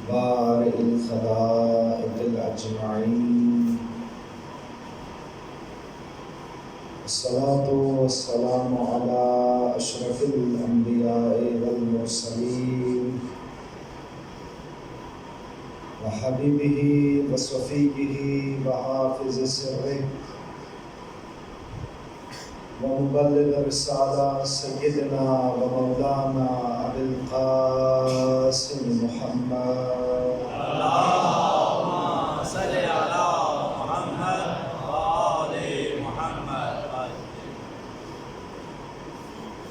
بارئ الخلائق الأجمعين، الصلاة والسلام على أشرف الأنبياء والمرسلين وحبيبه وصفيه وحافظ سره ومبلغ الرسالة سيدنا ومولانا أبي القاسم محمد اللهم صل على محمد وآل محمد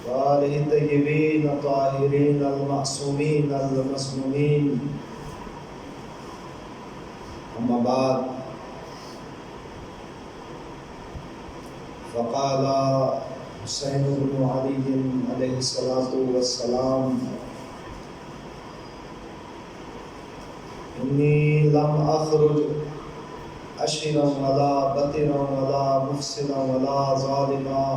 وآله الطيبين الطاهرين المعصومين المسمومين. أما بعد، فقال حسين بن علي عليه الصلاة والسلام: إني لم أخرج أشرا ولا بطرا ولا مفسدا ولا ظالما،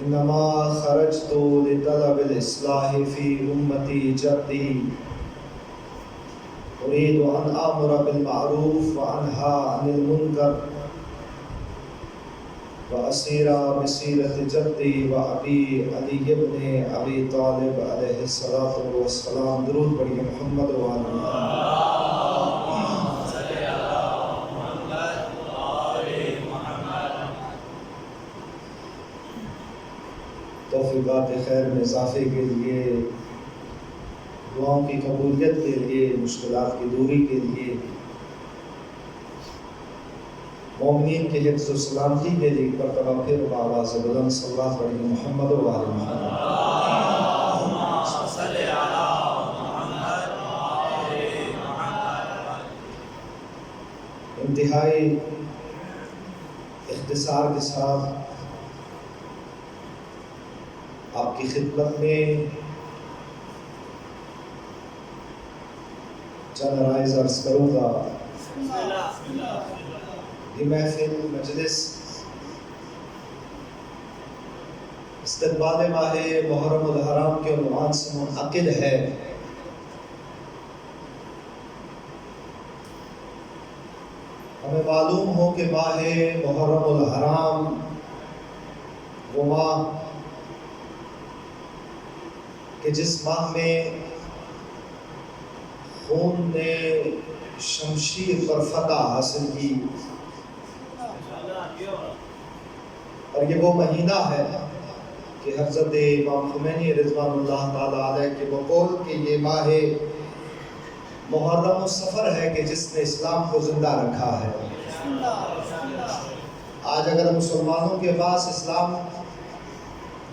إنما خرجت لطلب الإصلاح في أمتي جدي، أريد أن آمر بالمعروف وأنهى عن المنكر وأسير بسيرة جدي وأبي علي بن أبي طالب عليه الصلاة والسلام. درود پڑھیے محمد وآل اللهم صل على محمد وآل محمد. توفیقات خیر میں اضافے کے لیے، دعاؤں کی قبولیت کے لیے، مشکلات کی دوری کے لیے، مومنین کے حفظ و سلامتی کے لیے ایک مرتبہ پھر بآواز بلند صلوات پڑھیں محمد و آل محمد. اللهم صل على محمد وآل محمد. انتہائی اختصار کے ساتھ آپ کی خدمت میں چند رائز عرض کروں گا. یہ محفل مجلس استقبال ماہ محرم الحرام کے عنوان سے منعقد ہے. ہمیں معلوم ہو کہ ماہ محرم الحرام وہ ماہ کہ جس ماہ میں خون نے شمشیر پر فتح حاصل کی، اور یہ وہ مہینہ ہے کہ حضرت امام خمینی رضوان اللہ تعالیٰ علیہ کے بقول کہ یہ ماہ محرم السفر ہے کہ جس نے اسلام کو زندہ رکھا ہے. آج اگر مسلمانوں کے پاس اسلام،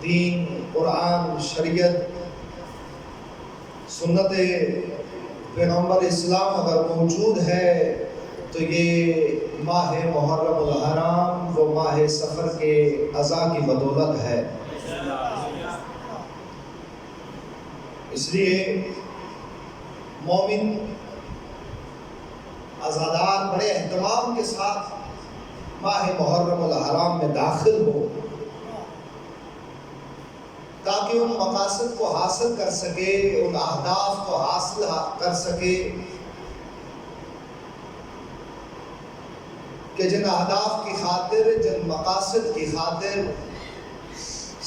دین، قرآن، شریعت، سنت پیغمبر اسلام اگر موجود ہے تو یہ ماہ محرم الحرام وہ ماہ سفر کے عزا کی بدولت ہے. اس لیے مومن عزادار بڑے اہتمام کے ساتھ ماہ محرم الحرام میں داخل ہو تاکہ ان مقاصد کو حاصل کر سکے، ان اہداف کو حاصل کر سکے کہ جن اہداف کی خاطر، جن مقاصد کی خاطر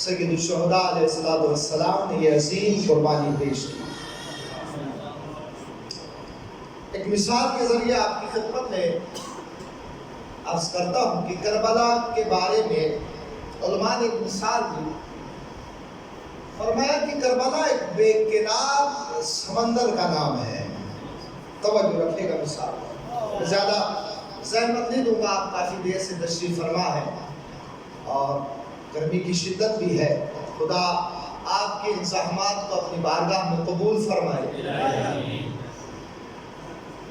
سید الشہداء علیہ السلام نے یہ عظیم قربانی پیش کی. ایک مثال کے ذریعے آپ کی خدمت میں عرض کرتا ہوں کہ کربلا کے بارے میں علماء نے ایک مثال دی. فرمایا کہ کربلا ایک بے کنار سمندر کا نام ہے. توجہ رکھے گا، مثال زیادہ زحمت نہیں دوں گا، آپ کافی دیر سے تشریف فرما ہے اور گرمی کی شدت بھی ہے. خدا آپ کے انزاحمات کو اپنی بارگاہ میں قبول فرمائے.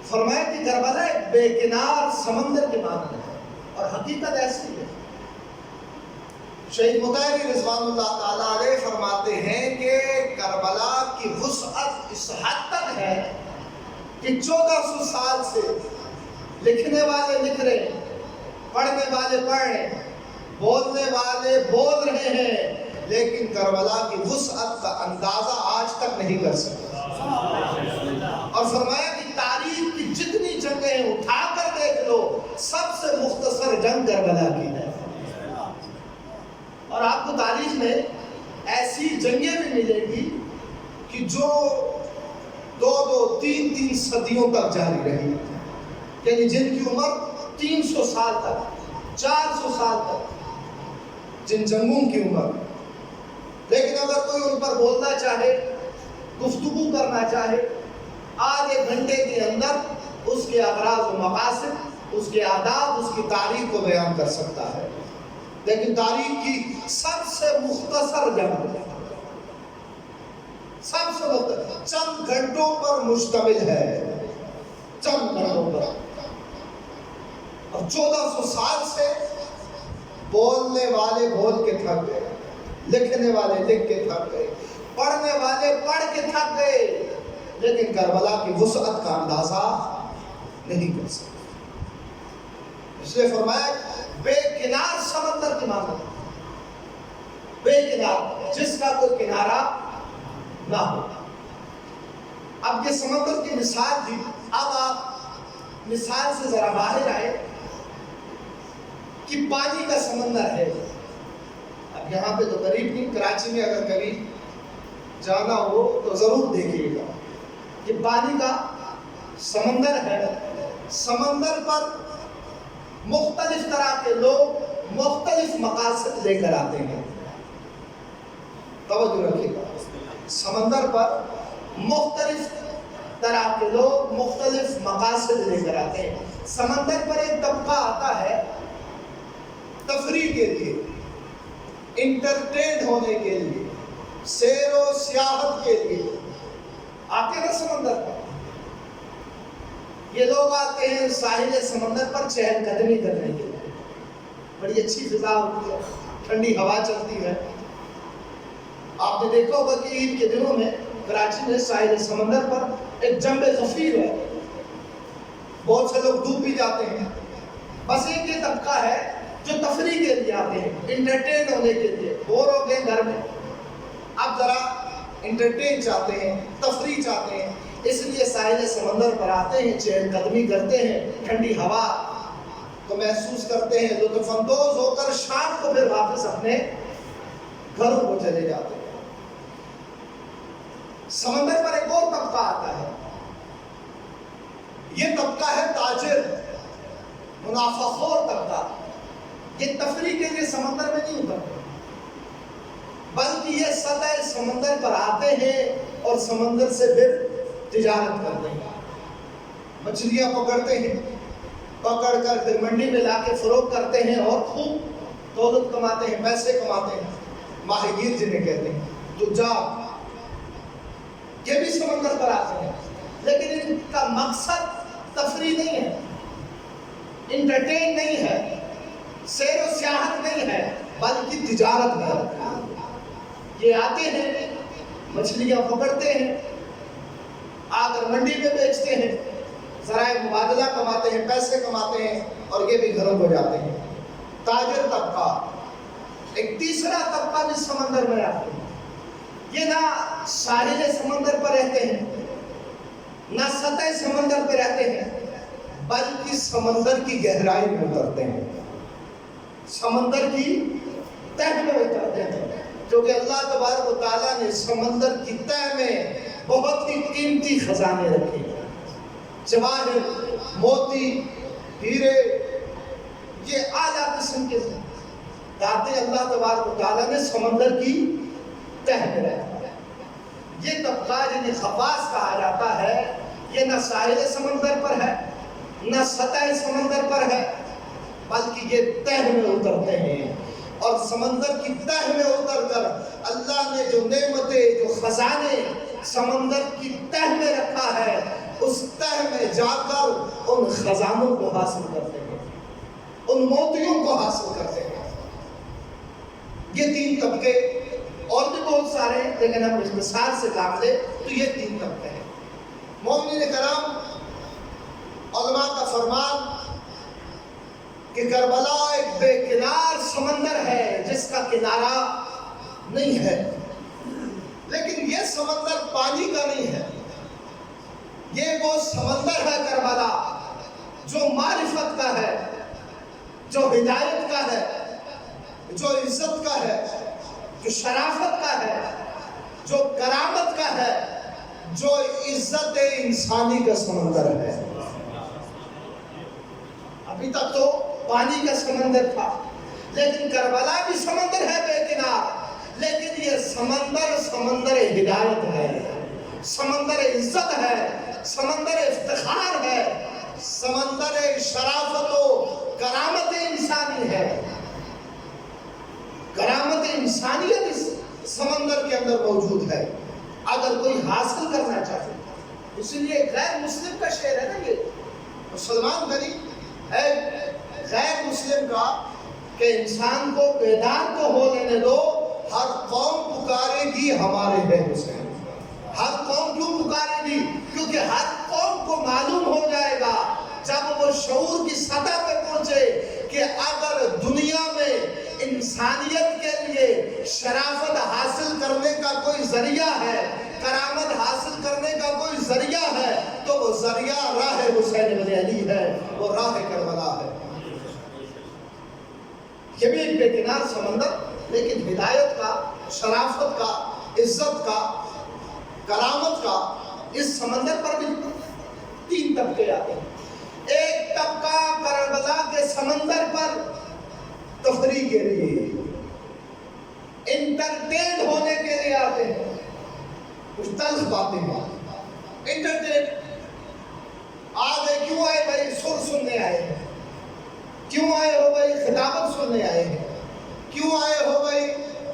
فرمایا کہ کربلا ایک بے کنار سمندر کے مانند ہے، اور حقیقت ایسی ہے. شہید مطہری رضوان اللہ تعالیٰ علیہ فرماتے ہیں کہ کربلا کی وسعت اس حد تک ہے کہ 1400 سال سے لکھنے والے لکھ رہے ہیں، پڑھنے والے پڑھ رہے ہیں، بولنے والے بول رہے ہیں، لیکن کربلا کی وسعت کا اندازہ آج تک نہیں کر سکتے. اور فرمایا کہ تاریخ کی جتنی جنگیں اٹھا کر دیکھ لو، سب سے مختصر جنگ کربلا کی ہے۔ اور آپ کو تاریخ میں ایسی جنگیں بھی ملے گی کہ جو 2-3 صدیوں تک جاری رہی، یعنی جن کی عمر 300 سال تک، 400 سال تک جن جنگوں کی عمر۔ لیکن اگر کوئی ان پر بولنا چاہے، گفتگو کرنا چاہے، آدھے گھنٹے کے اندر اس کے اغراض و مقاصد، اس کے آداب، اس کی تاریخ کو بیان کر سکتا ہے۔ لیکن تاریخ کی سب سے مختصر جنگ، سب سے مختصر، چند گھنٹوں پر مشتمل ہے، چند گھنٹوں پر۔ اور 1400 سال سے بولنے والے بول کے تھک گئے، لکھنے والے لکھ کے تھک گئے، پڑھنے والے پڑھ کے تھک گئے، لیکن کربلا کی وسعت کا اندازہ نہیں کر سکتے۔ اس لیے فرمایا بے کنار سمندر کی مانند، بے کنار، جس کا کوئی کنارہ نہ ہو۔ اب یہ سمندر کی مثال دی، اب آپ مثال سے ذرا باہر آئے کہ پانی کا سمندر ہے۔ اب یہاں پہ تو قریب نہیں، کراچی میں اگر کبھی جانا ہو تو ضرور دیکھیے گا کہ پانی کا سمندر ہے۔ سمندر پر مختلف طرح کے لوگ مختلف مقاصد لے کر آتے ہیں۔ توجہ رکھیے گا، سمندر پر مختلف طرح کے لوگ مختلف مقاصد لے کر آتے ہیں۔ سمندر پر ایک طبقہ آتا ہے تفریح کے لیے، انٹرٹین ہونے کے لیے، سیر و سیاحت کے لیے آتے ہیں سمندر پر۔ یہ لوگ آتے ہیں ساحل سمندر پر چہل قدمی کرنے کے لیے، بڑی اچھی فضا ہوتی ہے، ٹھنڈی ہوا چلتی ہے۔ آپ نے دیکھا ہوگا کہ عید کے دنوں میں کراچی میں ساحل سمندر پر ایک جنب غفیر ہے، بہت سے لوگ ڈوب بھی جاتے ہیں۔ بس ایک یہ طبقہ ہے جو تفریح کے لیے آتے ہیں، انٹرٹین ہونے کے لیے، بور ہو گئے گھر میں، اب ذرا انٹرٹین چاہتے ہیں، تفریح چاہتے ہیں، اس لیے ساحل سمندر پر آتے ہیں، چہل قدمی کرتے ہیں، ٹھنڈی ہوا کو محسوس کرتے ہیں، لطف اندوز ہو کر شام کو پھر واپس اپنے گھروں کو چلے جاتے ہیں۔ سمندر پر ایک اور طبقہ آتا ہے، یہ طبقہ ہے تاجر، منافع خور طبقہ۔ یہ تفریح کے لیے سمندر میں نہیں اترتے، بلکہ یہ سطح سمندر پر آتے ہیں اور سمندر سے پھر تجارت کرتے ہیں، مچھلیاں پکڑتے ہیں، پکڑ کر پھر منڈی میں لا کے فروخت کرتے ہیں اور خوب دولت کماتے ہیں، پیسے کماتے ہیں۔ ماہی گیر جنہیں کہتے ہیں، تجار، یہ بھی سمندر پر آتے ہیں، لیکن ان کا مقصد تفریح نہیں ہے، انٹرٹین نہیں ہے، سیر و سیاحت نہیں ہے، بلکہ تجارت ہے۔ یہ آتے ہیں، مچھلیاں پکڑتے ہیں، آ کر منڈی میں بیچتے ہیں، ذرائع مبادلہ کماتے ہیں، پیسے کماتے ہیں، اور یہ بھی گھروں کو جاتے ہیں۔ تاجر طبقہ۔ ایک تیسرا طبقہ بھی سمندر میں آتے ہیں، یہ نہ ساحل سمندر پر رہتے ہیں، نہ سطح سمندر پہ رہتے ہیں، بلکہ سمندر کی گہرائی میں اترتے ہیں، سمندر کی تہ میں اترتے ہیں، کیونکہ اللہ تبارک و تعالیٰ نے سمندر کی تہ میں بہت ہی قیمتی خزانے رکھے ہیں، جواہر، موتی، ہیرے، یہ اعلیٰ قسم کے دھاتیں اللہ تبارک و تعالیٰ نے سمندر کی تہ میں رکھا ہے۔ یہ طبقہ جنہیں خفاص کہا جاتا ہے، یہ نہ ساحل سمندر پر ہے، نہ سطح سمندر پر ہے، بلکہ یہ تہ میں اترتے ہیں، اور سمندر کی تہ میں اتر کر اللہ نے جو نعمتیں، جو خزانے سمندر کی تہ میں رکھا ہے، اس تہ میں جا کر ان خزانوں کو حاصل کرتے ہیں، ان موتیوں کو حاصل کرتے ہیں۔ یہ 3 طبقے، اور بھی بہت سارے ہیں، لیکن ہم اس مثال سے کام لیں تو یہ 3 طبقے ہیں۔ مومنین کرام، علماء کا فرمان کہ کربلا ایک بے کنار سمندر ہے جس کا کنارہ نہیں ہے، لیکن یہ سمندر پانی کا نہیں ہے، یہ وہ سمندر ہے کربلا جو معرفت کا ہے، جو ہدایت کا ہے، جو عزت کا ہے، جو شرافت کا ہے، جو کرامت کا ہے، جو عزت انسانی کا سمندر ہے۔ ابھی تک تو پانی کا سمندر تھا، لیکن کربلا بھی سمندر ہے بے کنار، لیکن یہ سمندر سمندر ہدایت ہے، سمندر عزت ہے، سمندر افتخار ہے، سمندر شرافت و کرامت انسانی ہے۔ کرامت انسانیت اس سمندر کے اندر موجود ہے، اگر کوئی حاصل کرنا چاہے۔ اس لیے غیر مسلم کا شعر ہے نا، یہ مسلمان غریب ہے غیر مسلم کا کہ انسان کو بیدار تو ہو لینے دو، ہر قوم پکارے گی ہمارے ہے حسین۔ ہر قوم کیوں پکارے گی؟ کیونکہ ہر قوم کو معلوم ہو جائے گا جب وہ شعور کی سطح پہ پہنچے کہ اگر دنیا میں انسانیت کے لیے شرافت حاصل کرنے کا کوئی ذریعہ ہے، کرامت حاصل کرنے کا کوئی ذریعہ ہے، تو وہ ذریعہ راہ حسین بن علی ہے، وہ راہ کربلا ہے۔ یہ بھی ایک بے کنار سمندر، لیکن ہدایت کا، شرافت کا، عزت کا، کرامت کا، اس سمندر پر بھی 3 طبقے آتے ہیں۔ ایک طبقہ کربلا کے سمندر پر تفریح کے لیے، انٹرٹین ہونے کے لیے آتے ہیں، کچھ تلخ باتیں ہیں، انٹرٹین آگے کیوں آئے بھائی؟ سر سننے آئے ہیں۔ کیوں آئے ہو بھائی؟ خطابت سننے آئے ہیں۔ کیوں آئے ہو بھائی؟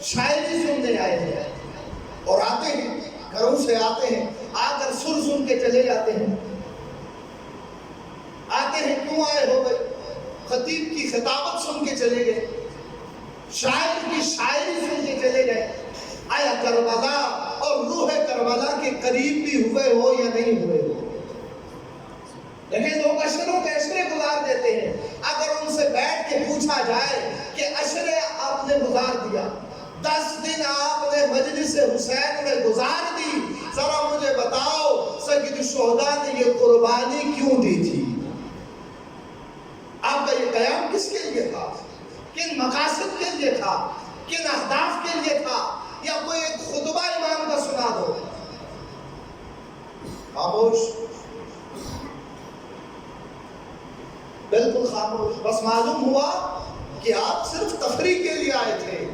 شاعری سننے آئے ہیں۔ اور آتے ہیں، گھروں سے آتے ہیں، آ کر سر سن کے چلے جاتے ہیں۔ آتے ہیں، کیوں آئے ہو بھائی؟ خطیب کی خطابت سن کے چلے گئے، شاعر کی شاعری سن کے چلے گئے۔ آیا کربلا اور روح کربلا کے قریب بھی ہوئے ہو یا نہیں ہوئے ہو؟ لیکن لوگ عشروں کے عشرے گزار دیتے ہیں۔ اگر ان سے بیٹھ کے پوچھا جائے کہ عشرے آپ نے گزار دیا، 10 دن آپ نے مجلس حسین میں گزار دی، ذرا مجھے بتاؤ سید الشہداء نے یہ قربانی کیوں دی تھی؟ آپ کا یہ قیام کس کے لیے تھا؟ کن مقاصد کے لیے تھا؟ کن اہداف کے لیے تھا؟ یا کوئی ایک خطبہ امام کا سنا دو؟ خاموش، بالکل خاموش۔ بس معلوم ہوا کہ آپ صرف تفریح کے لیے آئے تھے،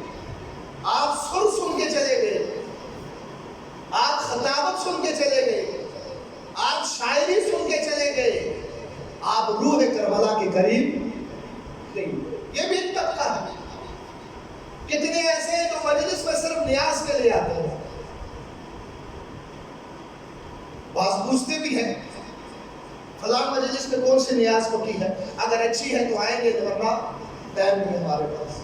آپ سر سن کے چلے گئے، آپ خطابت سن کے چلے گئے، آپ شاعری سن کے چلے گئے، آپ روح کربلا کے قریب نہیں ہوئے۔ یہ بھی ایک طبقہ ہے۔ کتنے ایسے ہیں جو مجلس میں صرف نیاز کے لیے آتے ہیں، بعض پوچھتے بھی ہیں فلاں مجلس میں کون سی نیاز کو کی ہے، اگر اچھی ہے تو آئیں گے، ورنہ ٹائم نہیں ہمارے پاس۔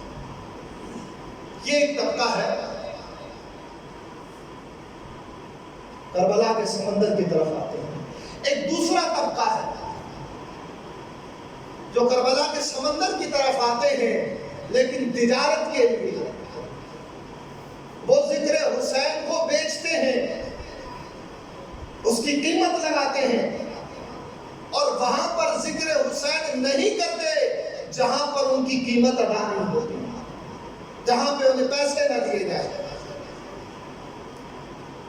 یہ ایک طبقہ ہے کربلا کے سمندر کی طرف آتے ہیں۔ ایک دوسرا طبقہ ہے جو کربلا کے سمندر کی طرف آتے ہیں لیکن تجارت کے لیے، وہ ذکر حسین کو بیچتے ہیں، اس کی قیمت لگاتے ہیں، اور وہاں پر ذکر حسین نہیں کرتے جہاں پر ان کی قیمت ادا نہیں ہوتی، جہاں پہ انہیں پیسے نہ دیے جائیں۔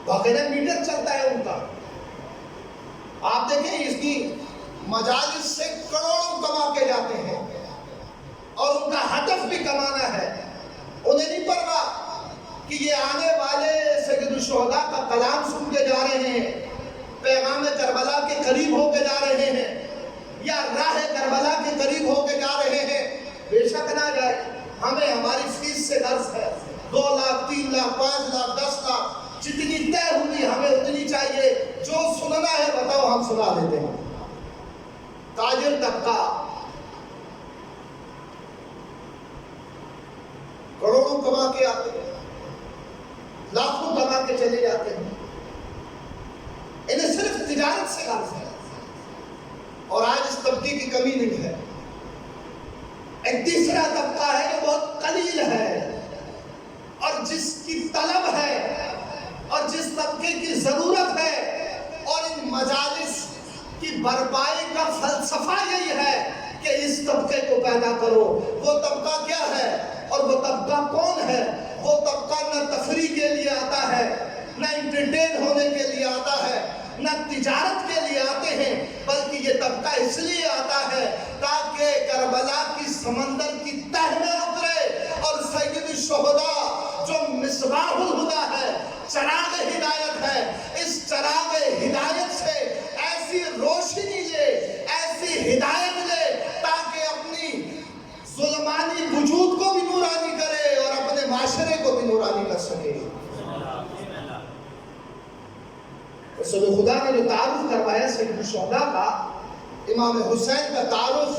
باقاعدہ میٹر چلتا ہے ان کا۔ آپ دیکھیں اس کی مجالس سے کروڑوں کما کے جاتے ہیں، اور ان کا ہدف بھی کمانا ہے۔ انہیں نہیں پرواہ کہ یہ آنے والے سید الشہداء کا کلام سن کے جا رہے ہیں، پیغام کربلا کے قریب ہو کے جا رہے ہیں، یا راہ کربلا کے قریب ہو کے جا رہے ہیں۔ بے شک نہ جائے، ہمیں ہماری فیس سے غرض ہے، 2 لاکھ 3 لاکھ 5 لاکھ 10 لاکھ جتنی طے ہوئی ہمیں اتنی چاہیے، جو سننا ہے بتاؤ ہم سنا دیتے ہیں۔ تاجر طبقہ کروڑوں کما کے آتے ہیں، لاکھوں کما کے چلے جاتے ہیں، انہیں صرف تجارت سے غرض ہے، اور آج اس طبقے کی کمی نہیں ہے۔ ایک تیسرا طبقہ ہے جو بہت قلیل ہے، اور جس کی طلب ہے، اور جس طبقے کی ضرورت ہے، اور ان مجالس کہ برپائی کا فلسفہ یہی ہے کہ اس طبقے کو پیدا کرو. وہ طبقہ کیا ہے اور وہ طبقہ کون ہے؟ وہ طبقہ نہ تفریح کے لیے آتا ہے، نہ انٹرٹین ہونے کے لیے آتا ہے، نہ تجارت کے لیے آتے ہیں، بلکہ یہ طبقہ اس لیے آتا ہے تاکہ کربلا کی سمندر کی تہ میں اترے اور سید الشہداء جو مصباح الہدیٰ ہے، چراغ ہدایت ہے، اس چراغ ہدایت سے ایسی روشنی لے، ایسی ہدایت لے تاکہ اپنی ظلمانی وجود کو بھی نورانی کرے اور اپنے معاشرے کو بھی نورانی کر سکے. رسول خدا نے جو تعارف کروایا سید الشہداء کا، امام حسین کا تعارف،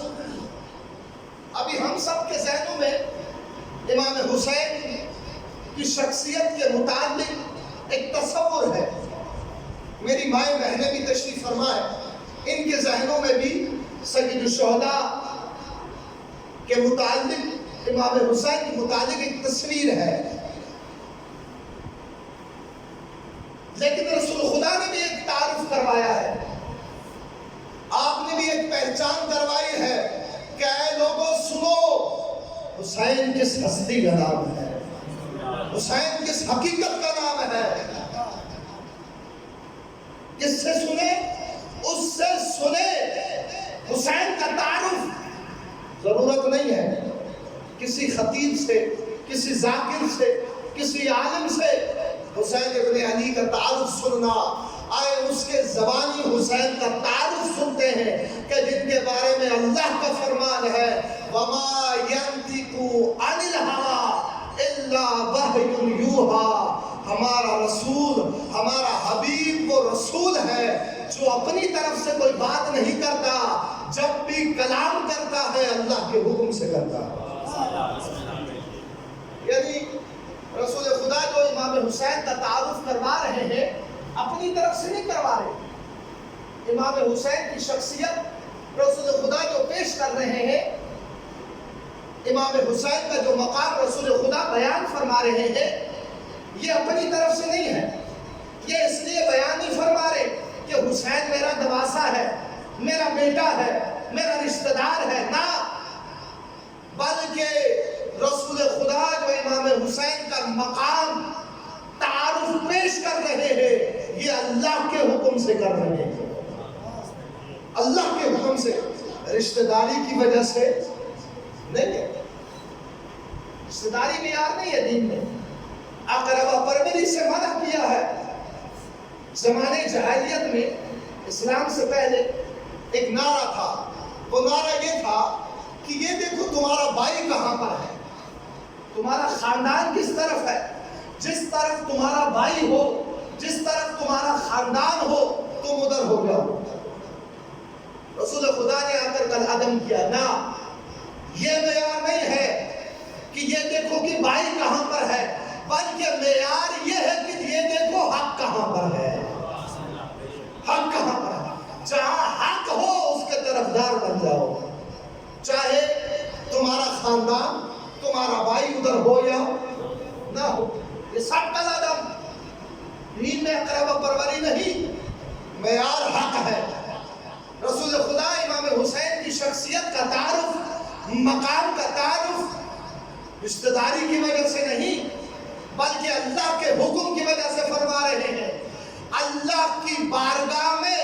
ابھی ہم سب کے ذہنوں میں امام حسین کی شخصیت کے متعلق ایک تصور ہے. میری مائیں بہنیں بھی تشریف فرما ہے، ان کے ذہنوں میں بھی سید الشہداء کے متعلق، امام حسین کے متعلق ایک تصویر ہے. لیکن رسول خدا نے بھی ایک تعارف کروایا ہے، آپ نے بھی ایک پہچان کروائی ہے کہ اے لوگوں سنو، حسین کس ہستی کا نام ہے، حسین کس حقیقت کا نام ہے. کس سے سنے؟ اس سے سنے. حسین کا تعارف ضرورت نہیں ہے کسی خطیب سے، کسی ذاکر سے، کسی عالم سے حسین ابن علی کا تعارف سننا. آئے اس کے زبانی حسین کا تعارف سنتے ہیں کہ جن کے بارے میں اللہ کا فرمان ہے وَمَا يَنْتِقُ عَنِ الْهَوَىٰ إِلَّا وَحْيٌ يُوحَىٰ. ہمارا رسول، ہمارا حبیب وہ رسول ہے جو اپنی طرف سے کوئی بات نہیں کرتا، جب بھی کلام کرتا ہے اللہ کے حکم سے کرتا ہے. یعنی رسول خدا جو امام حسین کا تعارف کروا رہے ہیں اپنی طرف سے نہیں کروا رہے. امام حسین کی شخصیت رسول خدا جو پیش کر رہے ہیں، امام حسین کا جو مقام رسول خدا بیان فرما رہے ہیں، یہ اپنی طرف سے نہیں ہے. یہ اس لیے بیان نہیں فرما رہے کہ حسین میرا نواسا ہے، میرا بیٹا ہے، میرا رشتہ دار ہے، نہ، بلکہ رسول خدا جو امام حسین کا مقام تعارف پیش کر رہے ہیں یہ اللہ کے حکم سے کر رہے ہیں. اللہ کے حکم سے، رشتہ داری کی وجہ سے نہیں ہے. رشتہ داری معیار نہیں ہے دین میں. اقربا پروری سے منع کیا ہے. زمانے جاہلیت میں اسلام سے پہلے ایک نعرہ تھا، وہ نعرہ یہ تھا کہ یہ دیکھو تمہارا بھائی کہاں پر ہے، تمہارا خاندان کس طرف ہے، جس طرف تمہارا بھائی ہو، جس طرف تمہارا خاندان ہو تم ادھر ہو جاؤ. رسول خدا نے آ کر کل عدم کیا. نہ، یہ معیار نہیں ہے کہ یہ دیکھو کہ بھائی کہاں پر ہے، بلکہ معیار یہ ہے کہ یہ دیکھو حق کہاں پر ہے. حق کہاں پر ہے، جہاں حق ہو اس کے طرفدار بن جاؤ، چاہے تمہارا خاندان، تمہارا بھائی ادھر ہو یا نہ ہو. یہ سب کا عدم. دین میں اقربا پروری نہیں، معیار حق ہے. رسول خدا امام حسین کی شخصیت کا تعارف، مقام کا تعارف رشتہ داری کی وجہ سے نہیں بلکہ اللہ کے حکم کی وجہ سے فرما رہے ہیں. اللہ کی بارگاہ میں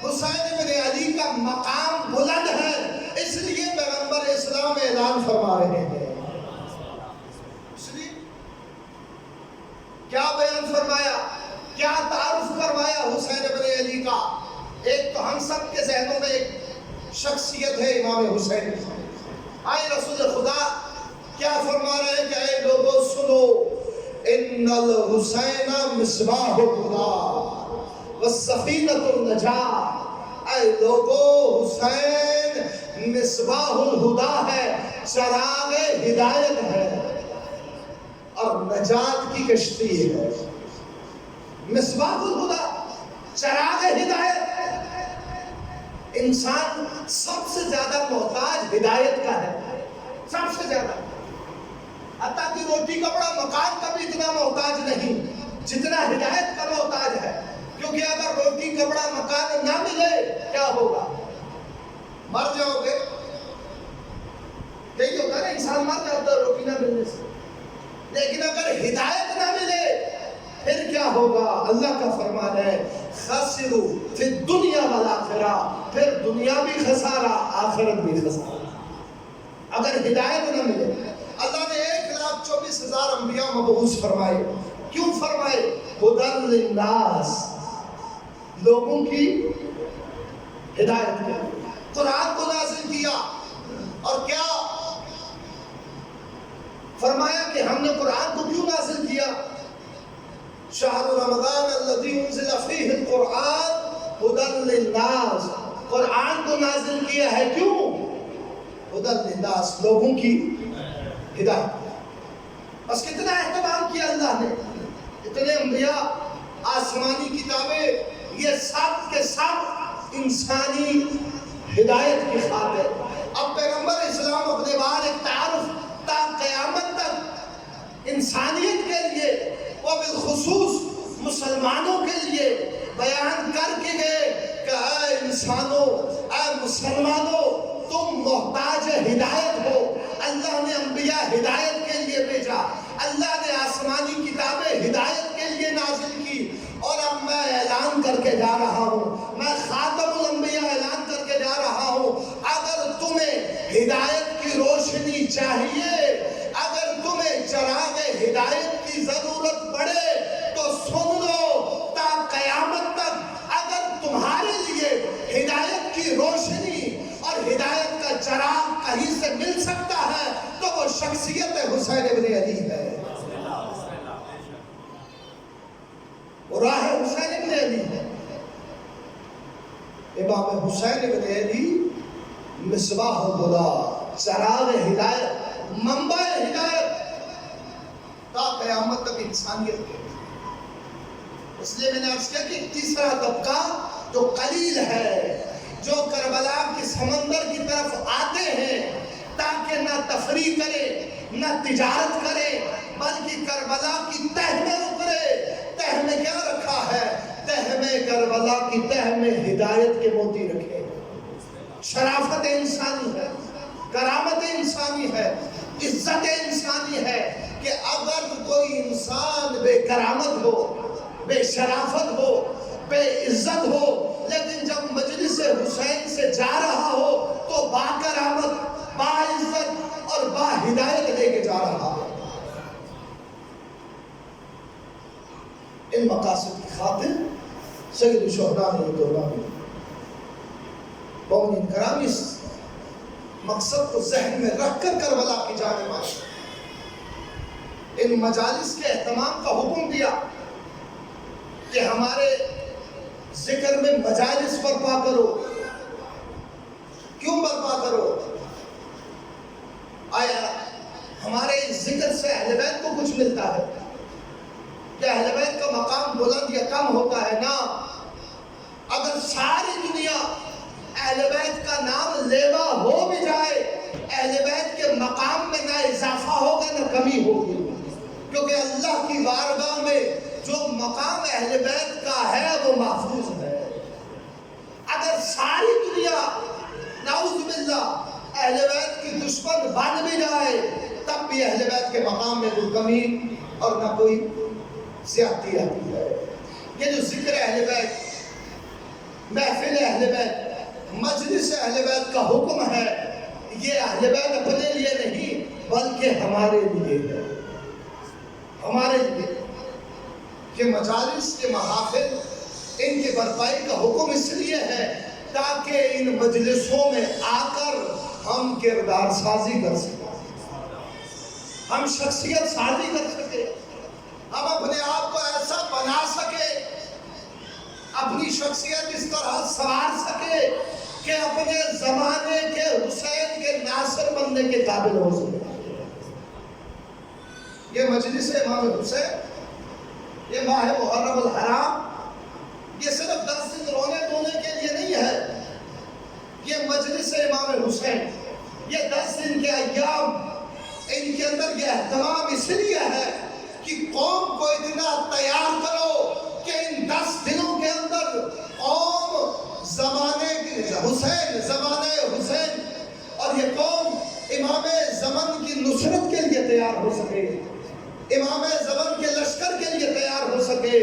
حسین بن علی کا مقام بلند ہے، اس لیے پیغمبر اسلام اعلان فرما رہے ہیں. اس لیے کیا بیان فرمایا، کیا تعارف کروایا حسین بن علی کا؟ ایک تو ہم سب کے ذہنوں میں ایک شخصیت ہے امام حسین. آئے رسول خدا کیا فرما رہے ہیں کہ اے لوگوں سنو، ان الحسین مصباح الہدیٰ والسفینۃ النجاۃ. اے لوگوں حسین مصباح الہدیٰ ہے، چراغ ہدایت ہے اور نجات کی کشتی ہے. مصباح الہدیٰ، چراغ ہدایت. انسان سب سے زیادہ محتاج ہدایت کا ہے، سب سے زیادہ. حتیٰ کہ روٹی کپڑا مکان کا بھی اتنا محتاج نہیں جتنا ہدایت کا محتاج ہے. کیونکہ اگر روٹی کپڑا مکان نہ ملے کیا مر جاؤ گے، یہی ہوتا ہے نا، انسان مر جاتا ہے روٹی نہ ملنے سے، لیکن اگر ہدایت نہ ملے پھر کیا ہوگا؟ اللہ کا فرمان ہے خسروا فی الدنیا والآخرہ، پھر دنیا بھی خسارہ آخرت بھی خسارہ اگر ہدایت نہ ملے۔ اللہ نے 1,24,000 انبیاء مبعوث فرمائے، کیوں فرمائے؟ ہدی للناس، لوگوں کی ہدایت کے لیے قرآن کو نازل کیا۔ اور کیا فرمایا کہ ہم نے قرآن کو کیوں نازل کیا؟ شہر رمضان الذی انزل فیہ القرآن ہدی للناس، قرآن کو نازل کیا ہے کیوں؟ ہدی للناس، لوگوں کی ہدایت۔ بس کتنا اہتمام کیا اللہ نے، اتنے انبیاء، آسمانی کتابیں، یہ سب کے سب انسانی ہدایت کی خاطر۔ اب پیغمبر اسلام اپنے بعد ایک تعارف تا قیامت تک انسانیت کے لیے وہ بالخصوص مسلمانوں کے لیے بیان کر کے گئے کہ اے انسانوں، اے مسلمانوں، تم محتاج ہدایت ہو۔ اللہ نے انبیاء ہدایت کے لیے بھیجا، اللہ نے آسمانی کتابیں ہدایت کے لیے نازل کی، اور اب میں اعلان کر کے جا رہا ہوں، میں خاتم الانبیاء اعلان کر کے جا رہا ہوں، اگر تمہیں ہدایت کی روشنی چاہیے، اگر تمہیں چراغ ہدایت کی ضرورت پڑے تو سن لو، تا قیامت تک اگر تمہارے لیے ہدایت کی روشنی اور ہدایت کا چراغ کہیں سے مل سکتا ہے تو وہ شخصیت حسین ابن علی ہے، وہ راہ حسین ابن علی ہے۔ امام حسین ابن علی مصباح الہدی، چراغ ہدایت، منبع ہدایت تا قیامت تک انسانیت کے۔ اس لیے میں نے عرض کیا کہ تیسرا طبقہ جو قلیل ہے، جو کربلا کے سمندر کی طرف آتے ہیں تاکہ نہ تفریح کرے نہ تجارت کرے بلکہ کربلا کی تہ میں اترے۔ تہ میں کیا رکھا ہے؟ تہ میں کربلا کی تہ میں ہدایت کے موتی رکھے، شرافت انسانی ہے، کرامت انسانی ہے، عزت انسانی ہے کہ اگر کوئی انسان بے کرامت ہو، بے شرافت ہو، بے عزت ہو، لیکن جب مجلس حسین سے جا رہا ہو تو با کرامت، با عزت اور با ہدایت لے کے جا رہا ہو۔ ان مقاصد کی خاطر سید الشہداء نے مومنین کرام اس مقصد کو ذہن میں رکھ کر کربلا کی جانب آئے، ان مجالس کے اہتمام کا حکم دیا کہ ہمارے ذکر میں مجالس برپا کرو۔ کیوں برپا کرو؟ آیا ہمارے ذکر سے اہل بیت کو کچھ ملتا ہے؟ کیا اہل بیت کا مقام بلند یا کم ہوتا ہے؟ نہ، اگر ساری دنیا اہل بیت کا نام لیوا ہو بھی جائے، اہل بیت کے مقام میں نہ اضافہ ہوگا نہ کمی ہوگی، کیونکہ اللہ کی بارگاہ میں جو مقام اہل بیت کا ہے وہ محفوظ ہے۔ اگر ساری دنیا نعوذ باللہ اہل بیت کی دشمن بن بھی جائے تب بھی اہل بیت کے مقام میں کوئی کمی اور نہ کوئی زیادتی آتی ہے۔ یہ جو ذکر اہل بیت، محفل اہل بیت، مجلس اہل بیت کا حکم ہے، یہ اہل بیت اپنے لیے نہیں بلکہ ہمارے لیے ہے، ہمارے لیے کہ مجالس کے محافل ان کے برپائی کا حکم اس لیے ہے تاکہ ان مجلسوں میں آ کر ہم کردار سازی کر سکیں، ہم شخصیت سازی کر سکیں، ہم اپنے آپ کو ایسا بنا سکے، اپنی شخصیت اس طرح سوار سکے کہ اپنے زمانے کے حسین کے ناصر بننے کے قابل ہو سکے۔ یہ مجلس امام حسین، یہ ماہ محرم الحرام، یہ صرف 10 دن رونے دھونے کے لیے نہیں ہے، یہ مجلس امام حسین، یہ 10 دن کے ایام، ان کے اندر یہ اہتمام اس لیے ہے کہ قوم کو اتنا تیار کرو کہ ان 10 دنوں کے اندر قوم زمانے حسین تیار ہو سکے، امام زمن کے لشکر کے لیے تیار ہو سکے،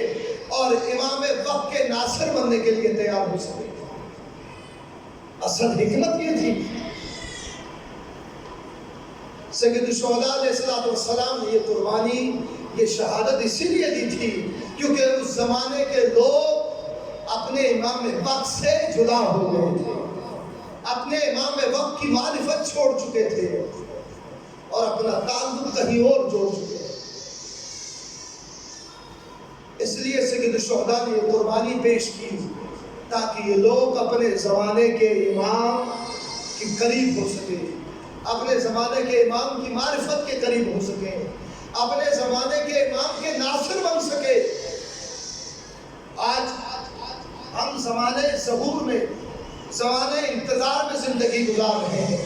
اور امام وقت کے ناصر بننے کے لیے تیار ہو سکے۔ اصل حکمت یہ تھی۔ سید الشہداء علیہ السلام نے یہ قربانی، یہ شہادت اسی لیے دی تھی کیونکہ اس زمانے کے لوگ اپنے امام وقت سے جدا ہو گئے تھے، اپنے امام وقت کی معرفت چھوڑ چکے تھے اور اپنا تعلق کہیں اور جوڑ چکے تھے۔ اس لیے سید الشہداء نے یہ قربانی پیش کی تاکہ یہ لوگ اپنے زمانے کے امام کے قریب ہو سکے، اپنے زمانے کے امام کی معرفت کے قریب ہو سکے، اپنے زمانے کے امام کے ناصر بن سکے۔ آج ہم زمانے ظہور میں، زمانے انتظار میں زندگی گزار رہے ہیں،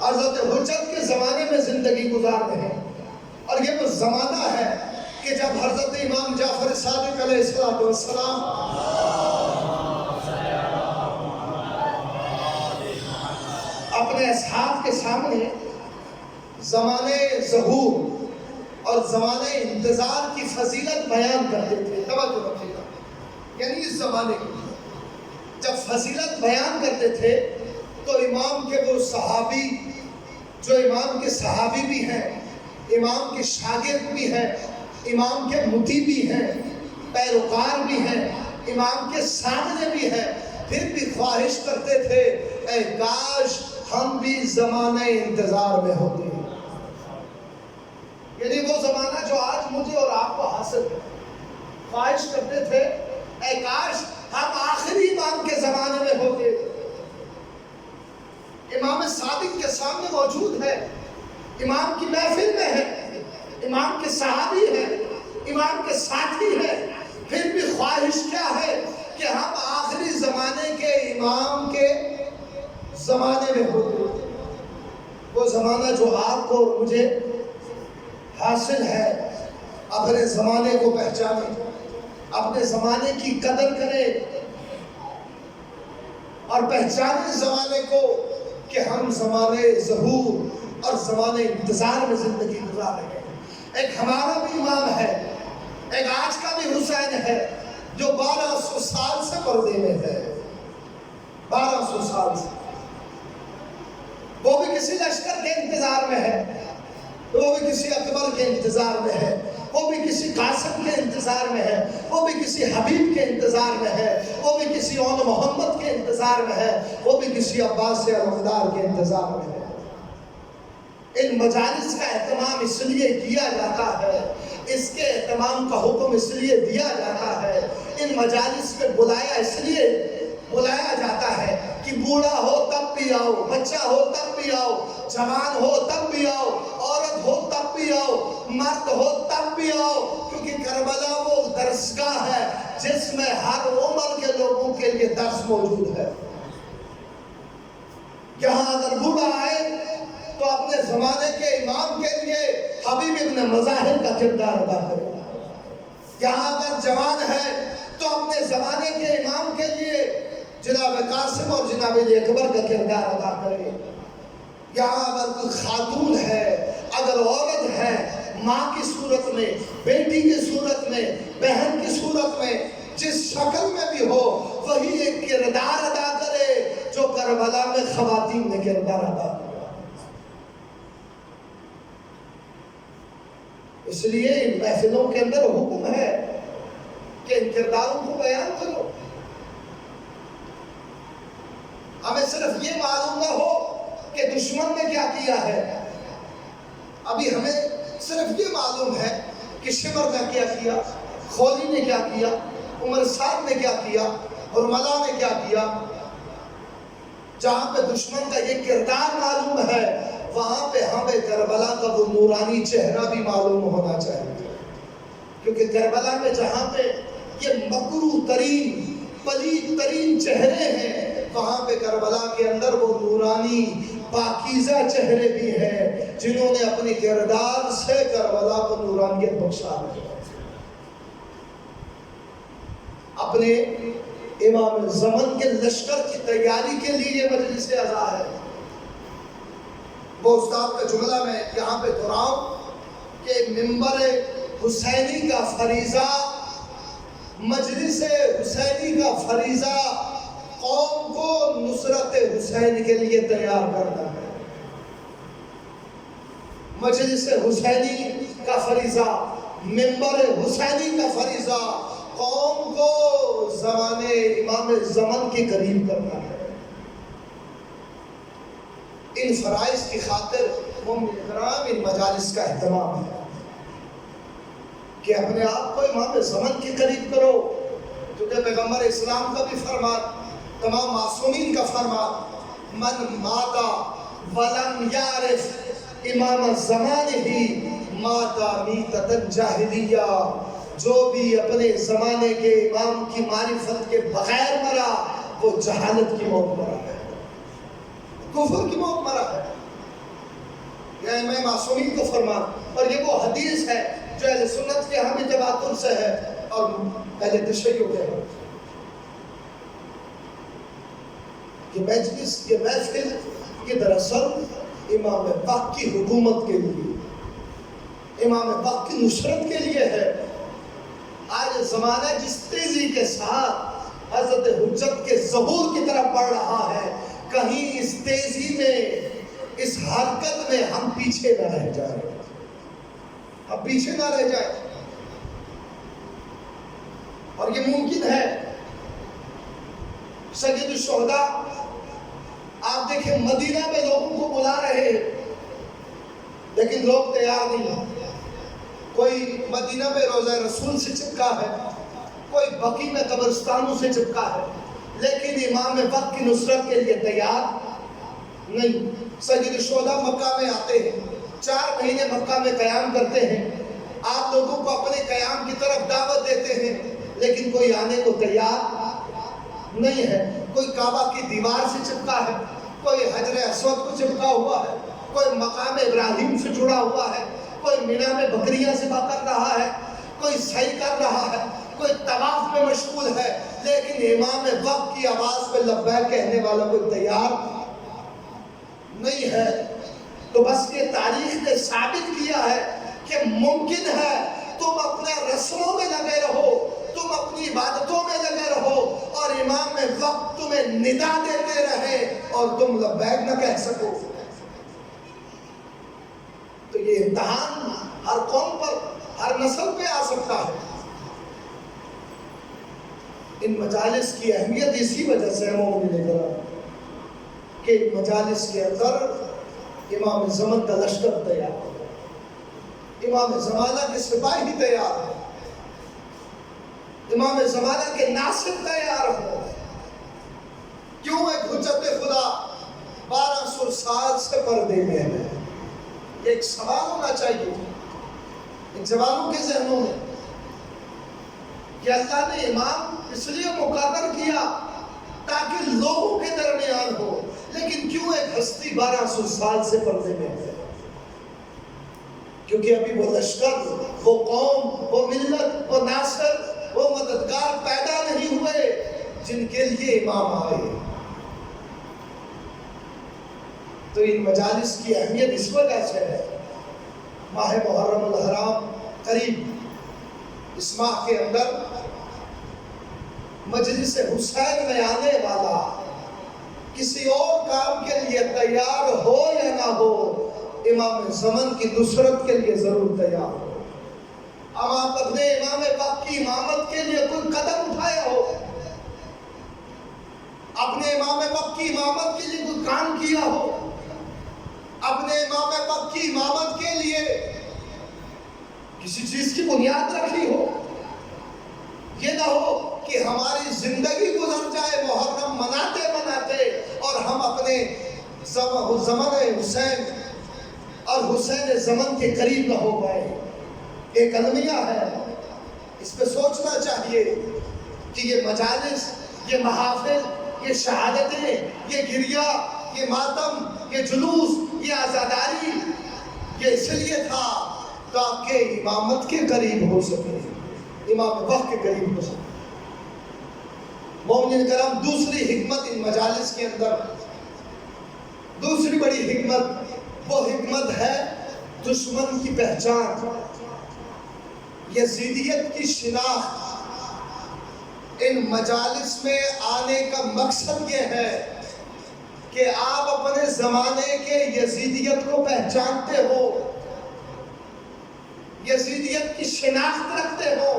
حضرت حجت کے زمانے میں زندگی گزار رہے ہیں، اور یہ وہ زمانہ ہے کہ جب حضرت امام جعفر صادق علیہ السلام اپنے اصحاب کے سامنے زمانے ظہور اور زمانے انتظار کی فضیلت بیان کرتے تھے۔ توجہ رکھیے گا، یعنی اس زمانے کی جب فضیلت بیان کرتے تھے تو امام کے وہ صحابی جو امام کے صحابی بھی ہیں، امام کے شاگرد بھی ہیں، امام کے مطیع بھی ہیں، پیروکار بھی ہیں، امام کے سامنے بھی ہیں، پھر بھی خواہش کرتے تھے اے کاش ہم بھی زمانہ انتظار میں ہوتے ہیں۔ یعنی وہ زمانہ جو آج مجھے اور آپ کو حاصل ہے، خواہش کرتے تھے اے کاش ہم آخری امام کے زمانے میں ہوتے۔ امام صادق کے سامنے موجود ہے، امام کی محفل میں ہے، امام کے صحابی ہے، امام کے ساتھی ہے، پھر بھی خواہش کیا ہے کہ ہم آخری زمانے کے امام کے زمانے میں ہوتے۔ وہ زمانہ جو آپ کو اور مجھے حاصل ہے، اپنے زمانے کو پہچانے، اپنے زمانے کی قدر کرے اور پہچانے زمانے کو کہ ہم زمانے ظہور اور زمانے انتظار میں زندگی گزار رہے ہیں۔ ایک ہمارا بھی امام ہے، ایک آج کا بھی حسین ہے جو 1200 سال سے پردے میں ہے، 1200 سال سے۔ وہ بھی کسی لشکر کے انتظار میں ہے، وہ بھی کسی اکبر کے انتظار میں ہے، وہ بھی کسی قاسم کے انتظار میں ہے، وہ بھی کسی حبیب کے انتظار میں ہے، وہ بھی کسی اون محمد کے انتظار میں ہے، وہ بھی کسی عباس علمدار کے انتظار میں ہے۔ ان مجالس کا اہتمام اس لیے کیا جاتا ہے، اس کے اہتمام کا حکم اس لیے دیا جاتا ہے، ان مجالس میں بلایا اس لیے بلایا جاتا ہے کہ بوڑھا ہو تب بھی آؤ، بچہ ہو تب بھی آؤ، جوان ہو تب بھی آؤ، عورت ہو تب بھی آؤ، مرد ہو تب بھی آؤ، کیونکہ کربلا وہ درسگاہ ہے جس میں ہر عمر کے لوگوں کے لیے درس موجود ہے۔ یہاں اگر بوڑھا آئے تو اپنے زمانے کے امام کے لیے حبیب ابن مظاہر کا کردار ادا کرے، یہاں اگر جوان ہے تو اپنے زمانے کے امام کے لیے جناب قاسم اور جناب علی اکبر کا کردار ادا کرے، یہاں اگر کوئی خاتون ہے، اگر عورت ہے، ماں کی صورت میں، بیٹی کی صورت میں، بہن کی صورت میں، جس شکل میں بھی ہو وہی ایک کردار ادا کرے جو کربلا میں خواتین نے کردار ادا کیا۔ اس لیے ان محفلوں کے اندر حکم ہے کہ ان کرداروں کو بیان کرو۔ ہمیں صرف یہ معلوم نہ ہو کہ دشمن نے کیا کیا ہے، ابھی ہمیں صرف یہ معلوم ہے کہ شمر نے کیا کیا، خولی نے کیا کیا، عمر سعد نے کیا کیا، حرملہ نے کیا کیا۔ جہاں پہ دشمن کا یہ کردار معلوم ہے وہاں پہ ہمیں کربلا کا وہ نورانی چہرہ بھی معلوم ہونا چاہیے، کیونکہ کربلا میں جہاں پہ یہ مکروہ ترین پلید ترین چہرے ہیں وہاں پہ کربلا کے اندر وہ نورانی پاکیزہ چہرے بھی ہیں جنہوں نے اپنی کردار سے کربلا کو نورانیت بخشا ہے۔ اپنے امام زمن کے لشکر کی تیاری کے لیے یہ مجلس عزا ہے۔ وہ استاد کا جملہ میں یہاں پہ دہراؤں کہ ممبر حسینی کا فریضہ، مجلس حسینی کا فریضہ قوم کو نصرت حسین کے لیے تیار کرنا ہے۔ مجلس حسینی کا فریضہ، ممبر حسینی کا فریضہ قوم کو زمانے امام زمن کے قریب کرنا ہے۔ ان فرائض کی خاطر مومن کرام ان مجالس کا اہتمام ہے کہ اپنے آپ کو امام زمن کے قریب کرو، کیونکہ پیغمبر اسلام کا بھی فرمان، تمام معصومین کا فرمان، من ماتا ولم یعرف امام زمان ہی ماتا میتۃ جاہلیہ، جو بھی اپنے زمانے کے امام کی معرفت کے بغیر مرا وہ جہالت کی موت مرا ہے، کفر کی موت مرا ہے۔ یہ میں معصومین کو فرمان، اور یہ وہ حدیث ہے جو اہل سنت کے ہاں بھی تواتر سے ہے اور اہل تشیع کے ہاں۔ یہ مجلس، یہ محفل، یہ دراصل امام پاک کی حکومت کے لیے، امام پاک کی نصرت کے لیے ہے۔ آج زمانہ جس تیزی کے ساتھ حضرت حجت کے ظہور کی طرف بڑھ رہا ہے، کہیں اس تیزی میں، اس حرکت میں ہم پیچھے نہ رہ جائیں، ہم پیچھے نہ رہ جائیں۔ اور یہ ممکن ہے۔ سید الشہداء آپ دیکھیں مدینہ میں لوگوں کو بلا رہے لیکن لوگ تیار نہیں ہیں۔ کوئی مدینہ میں روضہ رسول سے چپکا ہے، کوئی بقیع میں قبرستانوں سے چپکا ہے، لیکن امام وقت کی نصرت کے لیے تیار نہیں۔ سید الشہداء مکہ میں آتے ہیں، 4 مہینے مکہ میں قیام کرتے ہیں، آپ لوگوں کو اپنے قیام کی طرف دعوت دیتے ہیں، لیکن کوئی آنے کو تیار نہیں ہے۔ کوئی کعبہ کی دیوار سے چپکا ہے، کوئی حجر اسود کو چپکا ہوا ہے، کوئی مقام ابراہیم سے جڑا ہوا ہے، کوئی مینا میں بکریاں ذبح کر رہا ہے، کوئی سعی کر رہا ہے، کوئی طواف میں مشغول ہے، لیکن امام وقت کی آواز پہ لبیک کہنے والا کوئی تیار نہیں ہے۔ تو بس یہ تاریخ نے ثابت کیا ہے کہ ممکن ہے تم اپنے رسموں میں لگے رہو، تم اپنی عبادتوں میں لگے رہو، اور امام وقت تمہیں ندا دیتے رہے اور تم لبیک نہ کہہ سکو۔ تو یہ امتحان ہر قوم پر، ہر نسل پہ آ سکتا ہے۔ ان مجالس کی اہمیت اسی وجہ سے مومنین کرام کہ ان مجالس کے اندر امام زمن کا لشکر تیار ہو، امام زمانہ کے سپاہی تیار ہو، امام زمانہ کے ناصر تیار ہو۔ کیوں ایک حجت خدا 1200 سال سے پردے میں ہے؟ ایک سوال ہونا چاہیے ان جوانوں کے ذہنوں میں کہ اللہ نے امام اس لیے مقرر کیا تاکہ لوگوں کے درمیان ہو، لیکن کیوں ایک ہستی 1200 سال سے پردے میں ہے؟ کیونکہ ابھی وہ لشکر، وہ قوم، وہ ملت، وہ ناصر، وہ مددگار پیدا نہیں ہوئے جن کے لیے امام آئے۔ تو ان مجالس کی اہمیت اس وجہ سے ہے۔ ماہ محرم الحرام قریب، اس ماہ کے اندر مجلس حسین میں آنے والا کسی اور کام کے لیے تیار ہو یا نہ ہو، امام زمن کی نصرت کے لیے ضرور تیار ہو۔ اب آپ اپنے امام پاک کی امامت کے لیے کوئی قدم اٹھایا ہو، اپنے امام پاک کی امامت کے لیے کوئی کام کیا ہو، اپنے امام پاک کی امامت کے لیے کسی چیز کی بنیاد رکھی ہو۔ یہ نہ ہو کہ ہماری زندگی گزر جائے محرم مناتے مناتے اور ہم اپنے زمن حسین اور حسین زمن کے قریب نہ ہو پائے۔ ایک المیہ ہے، اس پہ سوچنا چاہیے کہ یہ مجالس، یہ محافل، یہ شہادتیں، یہ گریہ، یہ ماتم، یہ جلوس، یہ عزاداری، یہ اس لیے تھا تاکہ امامت کے قریب ہو سکے، امام وقت کے قریب ہو سکے۔ مومنین کرام، دوسری حکمت ان مجالس کے اندر، دوسری بڑی حکمت، وہ حکمت ہے دشمن کی پہچان، یزیدیت کی شناخت، ان مجالس میں آنے کا مقصد یہ ہے کہ آپ اپنے زمانے کے یزیدیت کو پہچانتے ہو، یزیدیت کی شناخت رکھتے ہو.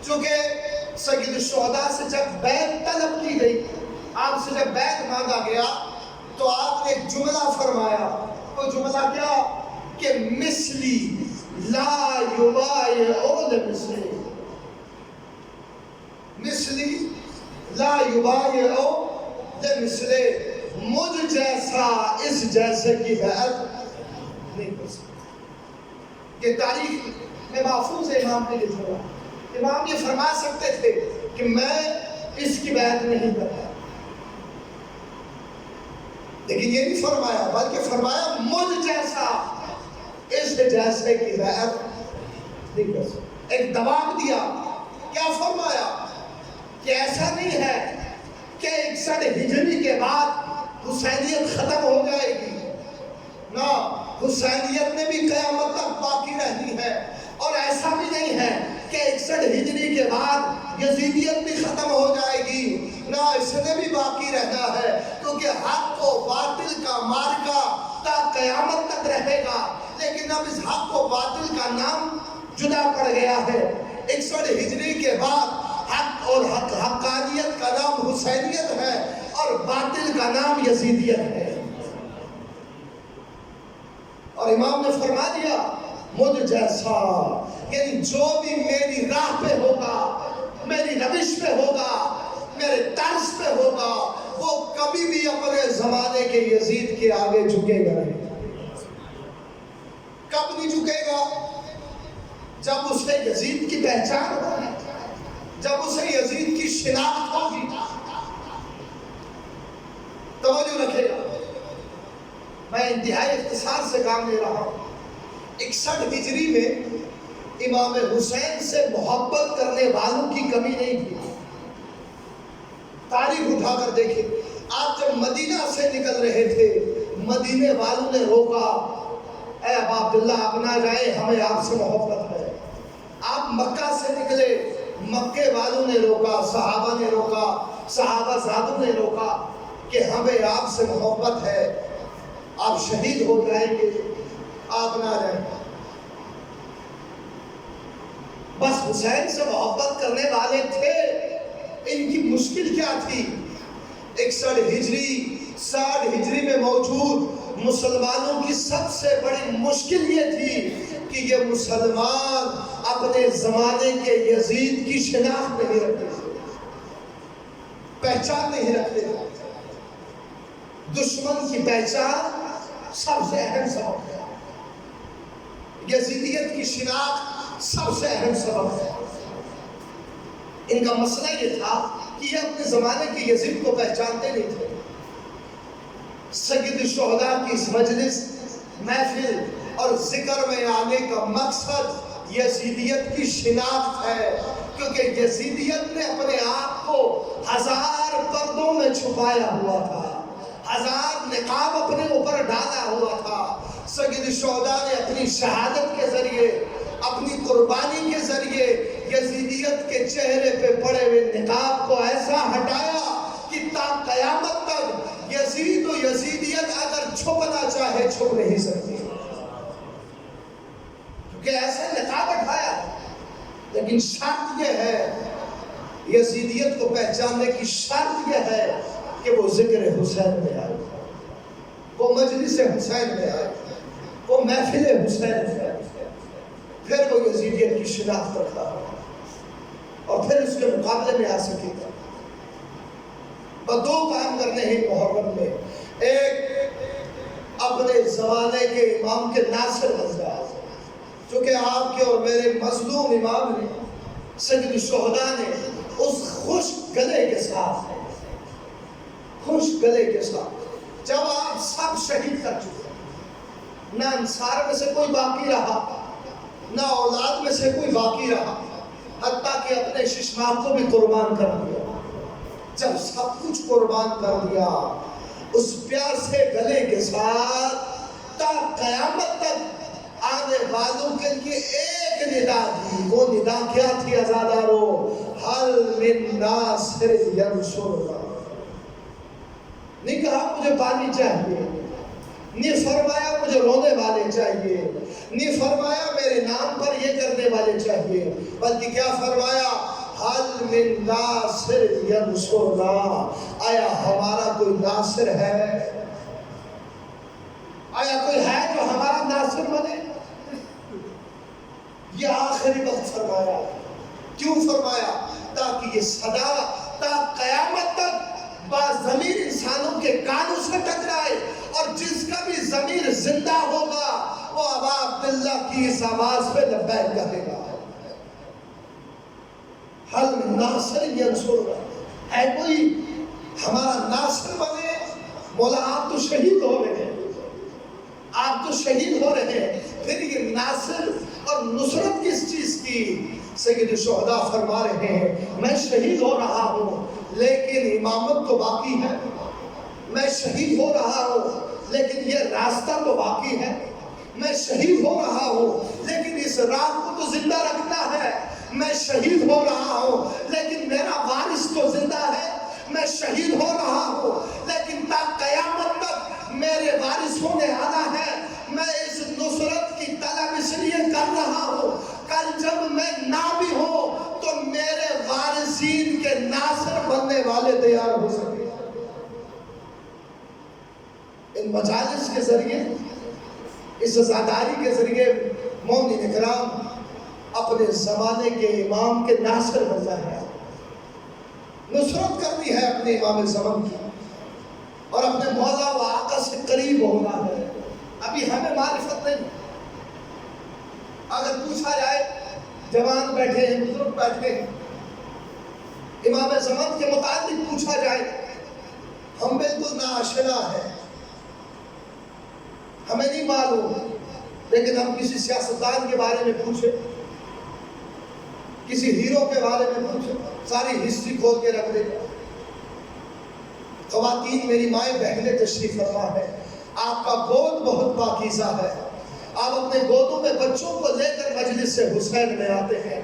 چونکہ سید الشہداء سے جب بیعت طلب کی گئی، آپ سے جب بیعت مانگا گیا تو آپ نے ایک جملہ فرمایا. وہ جملہ کیا کہ مثلی لا یبایع لمثلی، مثلی لا یبایع لمثلی، مجھ جیسا اس جیسے کی بیعت نہیں کر سکتا. یہ تاریخ میں محفوظ ہے امام کے لئے. امام یہ فرما سکتے تھے کہ میں اس کی بیعت نہیں کرتا، لیکن یہ نہیں فرمایا، بلکہ فرمایا مجھ جیسا اس جیسے کی بیعت نہیں کر سکتا. ایک دباؤ دیا. کیا فرمایا کہ ایسا نہیں ہے کہ 61 ہجری کے بعد حسینیت ختم ہو جائے گی، نہ، حسینیت نے بھی قیامت تک باقی رہنی ہے. اور ایسا بھی نہیں ہے کہ 61 ہجری کے بعد یزیدیت بھی ختم ہو جائے گی، نہ، اس نے بھی باقی رہنا ہے. کیونکہ حق و باطل کا مارکا تا قیامت تک رہے گا. لیکن اب اس حق و باطل کا نام جدا پڑ گیا ہے. 61 ہجری کے بعد حق اور حقانیت کا نام حسینیت ہے اور باطل کا نام یزیدیت ہے. اور امام نے فرما دیا مجھ جیسا، یعنی جو بھی میری راہ پہ ہوگا، میری روش پہ ہوگا، میرے طرز پہ ہوگا، وہ کبھی بھی اپنے زمانے کے یزید کے آگے جھکے گا نہیں. کب نہیں جھکے گا؟ جب اسے یزید کی پہچان ہوگی، جب اسے یزید کی شناخت ہوگی. توجہ رکھے گا، میں انتہائی اختصار سے کام لے رہا ہوں. 61 ہجری میں امام حسین سے محبت کرنے والوں کی کمی نہیں تھی. تاریخ اٹھا کر دیکھیں، آپ جب مدینہ سے نکل رہے تھے، مدینے والوں نے روکا، اے ابا عبداللہ آپ نہ جائیں، ہمیں آپ سے محبت ہے. آپ مکہ سے نکلے، مکے والوں نے روکا، صحابہ نے روکا، صحابہ زادوں نے روکا کہ ہمیں آپ سے محبت ہے، آپ شہید ہو جائیں گے، آپ نہ جائیں. بس حسین سے محبت کرنے والے تھے. ان کی مشکل کیا تھی؟ 61 ہجری 60 ہجری میں موجود مسلمانوں کی سب سے بڑی مشکل یہ تھی کہ یہ مسلمان اپنے زمانے کے یزید کی شناخت نہیں رکھتے تھے، پہچان نہیں رکھتے تھے. دشمن کی پہچان سب سے اہم سبب ہے، یزیدیت کی شناخت سب سے اہم سبب ہے. ان کا مسئلہ یہ تھا کہ یہ اپنے زمانے کے یزید کو پہچانتے نہیں تھے. سید الشہداء کی اس مجلس، محفل اور ذکر میں آنے کا مقصد یزیدیت کی شناخت ہے، کیونکہ یزیدیت نے اپنے آپ کو 1000 پردوں میں چھپایا ہوا تھا، 1000 نقاب اپنے اوپر ڈالا ہوا تھا. سید الشہداء نے اپنی شہادت کے ذریعے، اپنی قربانی کے ذریعے یزیدیت کے چہرے پہ پڑے ہوئے نقاب کو ایسا ہٹایا کہ تا قیامت تک یزید و یزیدیت اگر چھپنا چاہے چھپ نہیں سکتی، کیونکہ ایسا نقاب ہٹایا. لیکن شرط یہ ہے، یزیدیت کو پہچاننے کی شرط یہ ہے کہ وہ ذکر حسین میں آئے، وہ مجلس حسین میں آئے، وہ محفل حسین میں آئے، پھر وہ یزیدیت کی شناخت رکھتا اور پھر اس کے مقابلے میں آ سکے گا. دو کام کرنے ہیں محرم میں. ایک، اپنے زمانے کے امام کے ناصر بن جائے، چونکہ آپ کے اور میرے مظلوم امام نے، سید الشہداء نے اس خوش گلے کے ساتھ، جب آپ سب شہید کر چکے، نہ انصار میں سے کوئی باقی رہا، نہ اولاد میں سے کوئی باقی رہا، حتیٰ کہ اپنے ششمات کو بھی قربان کر دیا. جب سب کچھ قربان کر دیا، اس پیار سے گلے کے ساتھ تا قیامت تک آنے والوں کے لیے ایک ندا تھی. وہ ندا کیا تھی عزادارو؟ حل من ناصر ینصرنا. نہیں کہا مجھے پانی چاہیے، نہیں فرمایا مجھے رونے والے چاہیے، نہیں فرمایا میرے نام پر یہ کرنے والے چاہیے، بلکہ کیا فرمایا؟ حل من ناصر ینصرنا. آیا ہمارا کوئی ناصر ہے؟ آیا کوئی ہے جو ہمارا ناصر بنے؟ یہ آخری وقت فرمایا. کیوں فرمایا؟ تاکہ یہ صدا تا قیامت تک ضمیر انسانوں کے کانوں سے ٹکرائے، اور جس کا بھی ضمیر زندہ ہوگا وہ ابا عبداللہ کی اس آواز پہ لبیک کہے گا. حل من ناصر ینصرنا. ہے کوئی ہمارا ناصر بنے؟ مولا آپ تو شہید ہو رہے ہیں، آپ تو شہید ہو رہے ہیں، پھر یہ ناصر اور نصرت کس چیز کی؟ سید الشہداء فرما رہے ہیں میں شہید ہو رہا ہوں لیکن امامت تو باقی ہے، میں شہید ہو رہا ہوں لیکن یہ راستہ تو باقی ہے، میں شہید ہو رہا ہوں لیکن اس رات کو تو زندہ رکھنا ہے، میں شہید ہو رہا ہوں لیکن میرا وارث تو زندہ ہے، میں شہید ہو رہا ہوں لیکن تا قیامت تک میرے وارث ہونے آنا ہے. میں اس نصرت کی طلب اس لیے کر رہا ہوں، کل جب میں نہ بھی ہوں تو میرے وارثین کے ناصر بننے والے تیار ہو سکے. ان مجالس کے ذریعے، اس عزاداری کے ذریعے مومنین کرام اپنے زمانے کے امام کے ناصر بن جائے ہیں. نصرت کرنی ہے اپنے امام زمان کی، اور اپنے مولا و آقا سے قریب ہونا ہے. ابھی ہمیں معرفت نہیں. اگر پوچھا جائے، جوان بیٹھے ہیں، بزرگ بیٹھے ہیں، امام زمان کے متعلق پوچھا جائے، ہم بالکل ناآشنا ہیں، ہمیں نہیں معلوم. لیکن ہم کسی سیاستدان کے بارے میں پوچھیں، کسی ہیرو کے بارے میں پوچھیں، ساری ہسٹری کھول کے رکھ دیں. خواتین میری مائیں بہنیں تشریف فرما ہے، آپ کا گود بہت پاکیزہ ہے. آپ اپنے گودوں میں بچوں کو لے کر مجلس حسین میں آتے ہیں.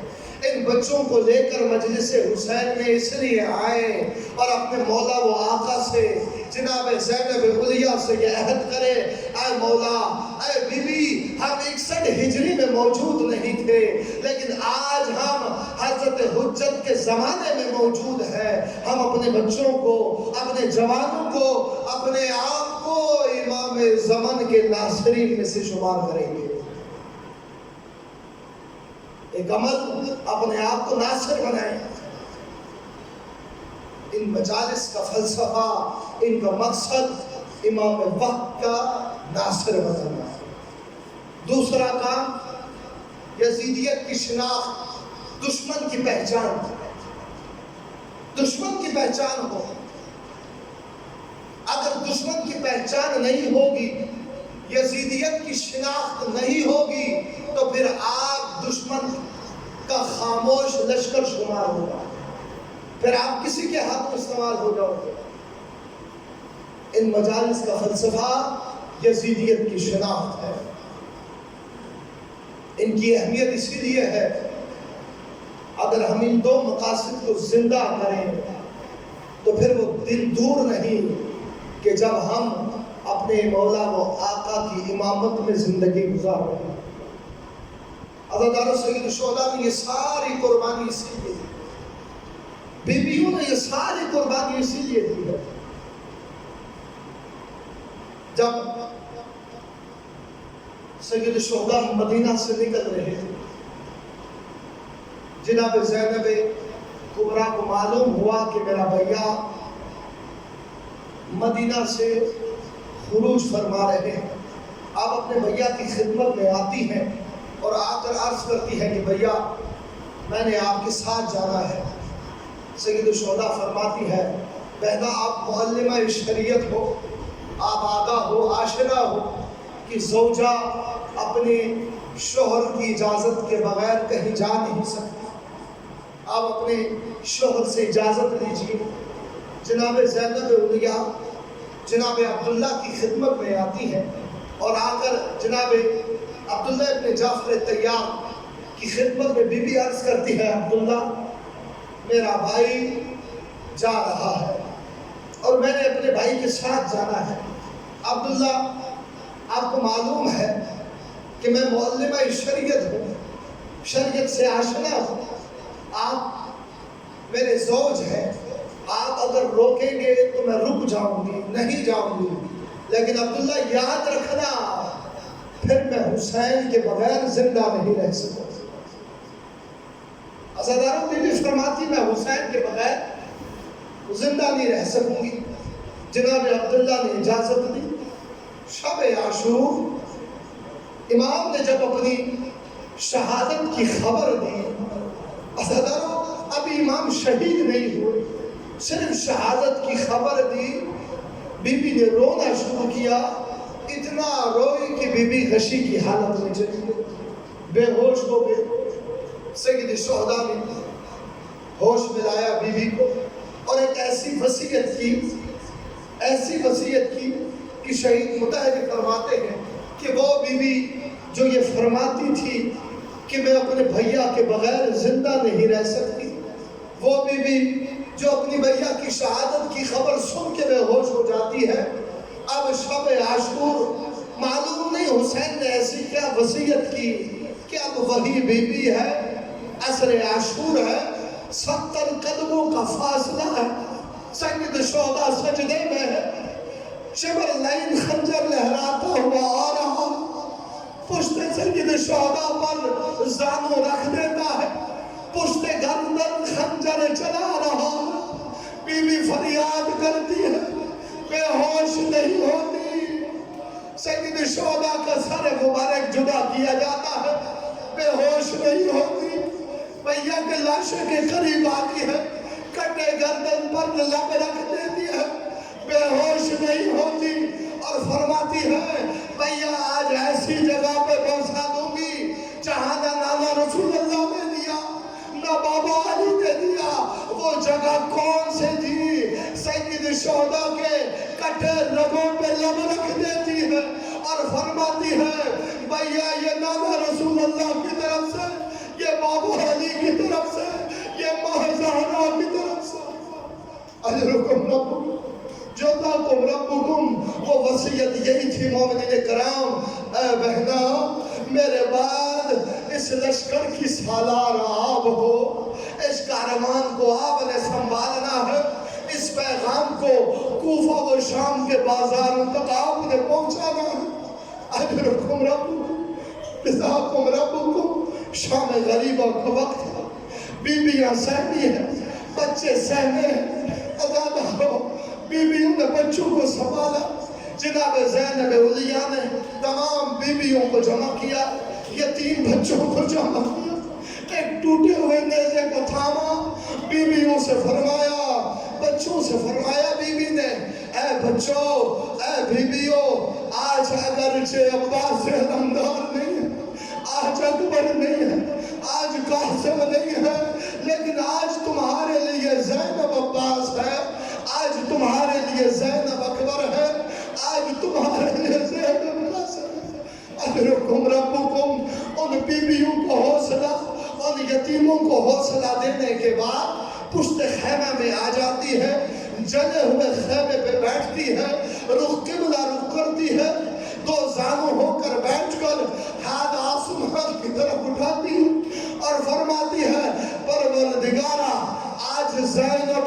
ان بچوں کو لے کر مجلس حسین میں اس لیے آئے اور اپنے مولا و آقا سے، جناب زینب علیہ سے یہ عہد کرے، اے مولا، اے بی بی، ہم 61 ہجری میں موجود نہیں تھے لیکن آج ہم حضرت حجت کے زمانے میں موجود ہیں. ہم اپنے بچوں کو، اپنے جوانوں کو، اپنے آپ کو امام زمان کے ناصرین میں سے شمار کریں گے. ایک عمل اپنے آپ کو ناصر بنائیں. ان مجالس کا فلسفہ، ان کا مقصد امام وقت کا ناصر بنانا ہے. دوسرا کام، یزیدیت کی شناخت، دشمن کی پہچان. دشمن کی پہچان ہو. اگر دشمن کی پہچان نہیں ہوگی، یزیدیت کی شناخت نہیں ہوگی، تو پھر آپ دشمن کا خاموش لشکر شمار ہوگا، پھر آپ کسی کے ہاتھ میں استعمال ہو جاؤ گے. ان مجالس کا فلسفہ یزیدیت کی شناخت ہے. ان کی اہمیت اسی لیے ہے، اگر ہم ان دو مقاصد کو زندہ کریں تو پھر وہ دن دور نہیں کہ جب ہم اپنے مولا و آقا کی امامت میں زندگی گزار رہے ہیں. عزادارو، سید الشہداء نے یہ ساری قربانی اسی لیے دی، بیویوں نے یہ ساری قربانی اسی لیے دی ہے. جب سید الشہداء مدینہ سے نکل رہے تھے، جناب زینب کبریٰ کو معلوم ہوا کہ میرا بھیا مدینہ سے خروج فرما رہے ہیں. آپ اپنے بھیا کی خدمت میں آتی ہیں اور آ کر عرض کرتی ہے کہ بھیا میں نے آپ کے ساتھ جانا ہے. سید الشہداء فرماتی ہے بہنا آپ معلمہ شریعت ہو، آپ آگاہ ہو، آشنا ہو کہ زوجہ اپنے شوہر کی اجازت کے بغیر کہیں جا نہیں سکتی. آپ اپنے شوہر سے اجازت لیجیے. جناب زینب علیہ جناب عبداللہ کی خدمت میں آتی ہے اور آ کر جناب عبداللہ ابن جعفر طیار کی خدمت میں بی بی عرض کرتی ہے عبداللہ میرا بھائی جا رہا ہے اور میں نے اپنے بھائی کے ساتھ جانا ہے۔ عبداللہ آپ کو معلوم ہے کہ میں معلمہ شریعت ہوں، شریعت سے آشنا ہوں، آپ میرے زوج ہیں، آپ اگر روکیں گے تو میں رک جاؤں گی، نہیں جاؤں گی، لیکن عبداللہ یاد رکھنا پھر میں حسین کے بغیر زندہ نہیں رہ سکوں۔ عزاداروں بی بی فرماتی میں حسین کے بغیر زندہ نہیں رہ سکوں گی۔ جناب عبداللہ نے اجازت دی۔ شب عاشور امام نے جب اپنی شہادت کی خبر دی، عزاداروں ابھی امام شہید نہیں ہوئے، صرف شہادت کی خبر دی، بی بی نے رونا شروع کیا، اتنا روئی کہ بی بی غشی کی حالت میں چلی گئی، بے ہوش ہو گئی۔ سید الشہداء نے ہوش میں لایا بی بی کو اور ایک ایسی وصیت کی کہ شہید متحد فرماتے ہیں کہ وہ بی بی جو یہ فرماتی تھی کہ میں اپنے بھیا کے بغیر زندہ نہیں رہ سکتی، وہ بی بی جو اپنی بھیا کی شہادت کی خبر سن کے بے ہوش ہو جاتی ہے۔ اب شب عاشور معلوم نہیں حسین نے ایسی کیا وصیت کی کہ اب وہی بی بی ہے، عصر عاشور ہے، 70 قدموں کا فاصلہ ہے، سید الشہداء سجدے میں ہے، شبر لین خنجر لہراتا ہوا آ رہا، پشت سید الشہداء پر زانو رکھ دیتا ہے، پشت گردن خنجر چلا رہا، بی بی فریاد کرتی ہے، بے ہوش نہیں ہوتی، سید الشہداء کا سر مبارک جدا کیا جاتا ہے، بے ہوش نہیں ہوتی، بھیا کے لاشے کے قریب آتی ہے، کٹے گردن پر لب رکھ دیتی ہے، بے ہوش نہیں ہوتی اور فرماتی ہے بھیا آج ایسی جگہ پہ پہنچا دوں گی جہاں نہ نانا رسول اللہ نے دیا نہ بابا علی نے دیا، وہ جگہ کون سے تھی؟ سید الشہداء کے کٹے رگوں پہ لب رکھ دیتی ہے اور فرماتی ہے بھیا یہ نانا رسول اللہ کی طرف سے، یہ بابا علی کی طرف سے، یہ ماہ زہرا کی طرف سے، اجرکم ربکم جزاکم ربکم۔ وہ وصیت یہی تھی مومنین کرام۔ اے بہنا میرے بعد اس لشکر کی سالار آپ ہو، اس کاروان کو آپ نے سنبھالنا ہے، اس پیغام کو کوفہ و شام کے بازاروں تک آپ نے پہنچانا ہے۔ اجرکم ربکم جزاکم ربکم۔ شام غریبہ کا وقت ہے، بیویاں سہمی ہیں، بچے سہمے ہیں، عزادارو بیویوں نے بچوں کو سنبھالا۔ جناب زینب علیہ نے تمام بیویوں کو جمع کیا، یتیم بچوں کو جمع کیا، ایک ٹوٹے ہوئے نیزے کو تھاما، بیویوں سے فرمایا، بچوں سے فرمایا بیوی نے، اے بچوں اے بیویوں، آج اگرچہ عباس سے علمدار نہیں ہے، آج اکبر نہیں ہے، آج قاسم نہیں ہے، لیکن آج تمہارے لیے زینب عباس ہے، آج تمہارے لیے زینب اکبر ہے، آج تمہارے لیے زینب قاسم ہے۔ اجرکم ربکم۔ ان بیویوں کو حوصلہ، ان یتیموں کو حوصلہ دینے کے بعد پشت خیمہ میں آ جاتی ہے، جلے ہوئے خیمے پہ بیٹھتی ہے، رخ قبلہ رخ کرتی ہے، دو زانو ہو کر بیٹھ کر ہاتھ آسمان کی طرف اٹھاتی ہے اور فرماتی ہے پروردگارا آج زینب